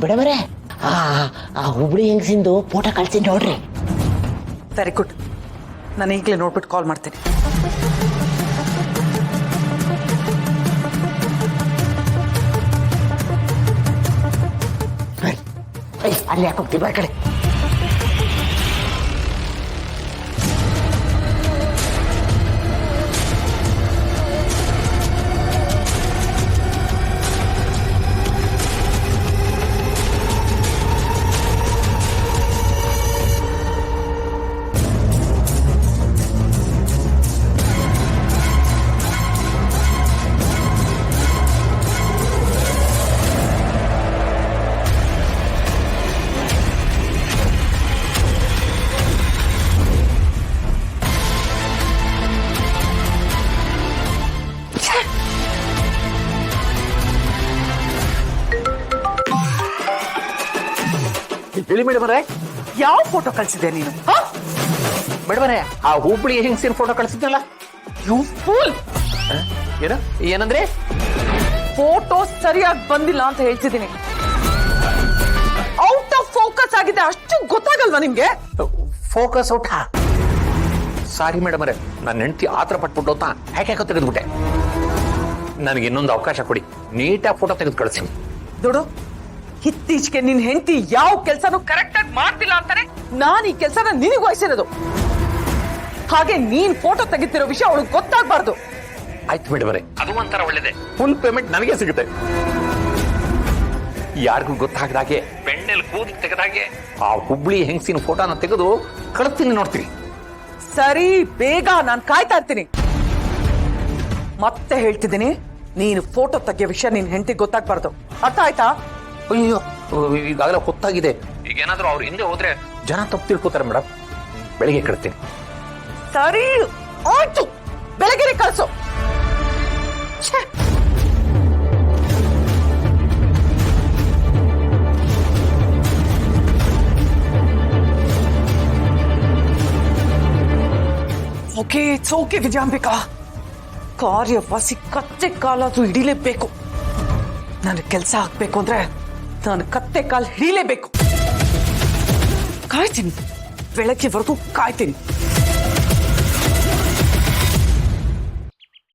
ಮೇಡಮರೇ ಆ ಹುಬ್ಳಿ ಹೆಂಗಸಿಂದು ಫೋಟೋ ಕಳ್ಸಿ ನೋಡ್ರಿ. Very good. ನಾನು ಈಗಲೇ ನೋಡ್ಬಿಟ್ಟು ಕಾಲ್ ಮಾಡ್ತೀನಿ. ಅಲ್ಲಿ ಹಾಕೋಗ್ತೀವಿ ಬಾ ಕಡೆ. ಹೇಳಿ ಮೇಡಮರೇ, ಯಾವ ಫೋಟೋ ಕಳ್ಸಿದೆ ನೀನು? ಮೇಡಮರೇ ಆ ಹುಬ್ಳಿ ಹೆಂಗಸಿನ ಫೋಟೋ ಕಳಿಸಿದ್ನಲ್ಲ. You fool! ಏನಂದ್ರೆ ಫೋಟೋ ಸರಿಯಾಗಿ ಬಂದಿಲ್ಲ ಅಂತ ಹೇಳ್ತಿದ್ದೀನಿ. ಔಟ್ ಆಫ್ ಫೋಕಸ್ ಆಗಿದೆ, ಅಷ್ಟು ಗೊತ್ತಾಗಲ್ವಾ ನಿಮ್ಗೆ? Focus out. ಸಾರಿ ಮೇಡಮರೇ, ನನ್ನ ಹೆಂಡತಿ ಆತರ ಪಟ್ಬಿಟ್ಟು ಅಂತ ಯಾಕೆ ತೆಗೆದ್ಬಿಟ್ಟೆ. ನನಗೆ ಇನ್ನೊಂದು ಅವಕಾಶ ಕೊಡಿ, ನೀಟಾಗಿ ಫೋಟೋ ತೆಗೆದು ಕಳಿಸಿ. ನೋಡು, ಇತ್ತೀಚೆಗೆ ನಿನ್ ಹೆಂಡತಿ ಯಾವ ಕೆಲ್ಸನೂ ಕರೆಕ್ಟ್ ಆಗಿ ಮಾಡ್ತಿಲ್ಲ ಅಂತಾನೆ ನಾನ್ ಈ ಕೆಲ್ಸನ ನಿನಗೆ ವಹಿಸಿರೋದು. ಹಾಗೆ ನೀನ್ ಫೋಟೋ ತೆಗಿತಿರೋ ವಿಷಯ ಅವಳಿಗೆ ಗೊತ್ತಾಗ್ಬಾರ್ದು. ಆಯ್ತು ಮೇಡಮರೇ, ಅದು ಒಂಥರ ಒಳ್ಳೇದೆ. ಫುಲ್ ಪೇಮೆಂಟ್ ನನಗೆ ಸಿಗುತ್ತೆ. ಯಾರಿಗೂ ಗೊತ್ತಾಗದಾಗೆ ಬೆಣ್ಣೆಲ್ ಕೂದಿ ತೆಗೆದಾಗೆ ಆ ಹುಬ್ಳಿ ಹೆಂಗಸಿನ ಫೋಟೋನ ತೆಗೆದು ಕಳಿಸ್ತೀನಿ, ನೋಡ್ತೀನಿ. ಸರಿ, ಬೇಗ, ನಾನು ಕಾಯ್ತಾ ಇರ್ತೀನಿ. ಮತ್ತೆ ಹೇಳ್ತಿದ್ದೀನಿ, ನೀನು ಫೋಟೋ ತೆಗಿಯೋ ವಿಷಯ ನಿನ್ ಹೆಂಡತಿಗೆ ಗೊತ್ತಾಗ್ಬಾರ್ದು. ಅರ್ಥ ಆಯ್ತಾ? ಅಯ್ಯೋ, ಈಗಾಗಲೇ ಹೊತ್ತಾಗಿದೆ. ಈಗ ಏನಾದ್ರೂ ಅವ್ರು ಹಿಂದೆ ಹೋದ್ರೆ ಜನ ತಪ್ಪು ತಿಳ್ಕೊತಾರೆ ಮೇಡಮ್. ಬೆಳಿಗ್ಗೆ ಕಳಿಸ್ತೀನಿ. ಸರಿ ಆಯ್ತು, ಬೆಳಗ್ಗೆ ಕಳ್ಸು. Okay, it's okay Vijayambika. ಕಾರ್ಯವಾಸಿ ಕತ್ತೆ ಕಾಲಾದ್ರೂ ಹಿಡಿಲೇಬೇಕು. ನನಗೆ ಕೆಲಸ ಆಗ್ಬೇಕು ಅಂದ್ರೆ ನಾನು ಕತ್ತೆ ಕಾಲು ಹಿಡಿಲೇಬೇಕು. ಕಾಯ್ತೀನಿ, ಬೆಳಗ್ಗೆವರೆಗೂ ಕಾಯ್ತೀನಿ.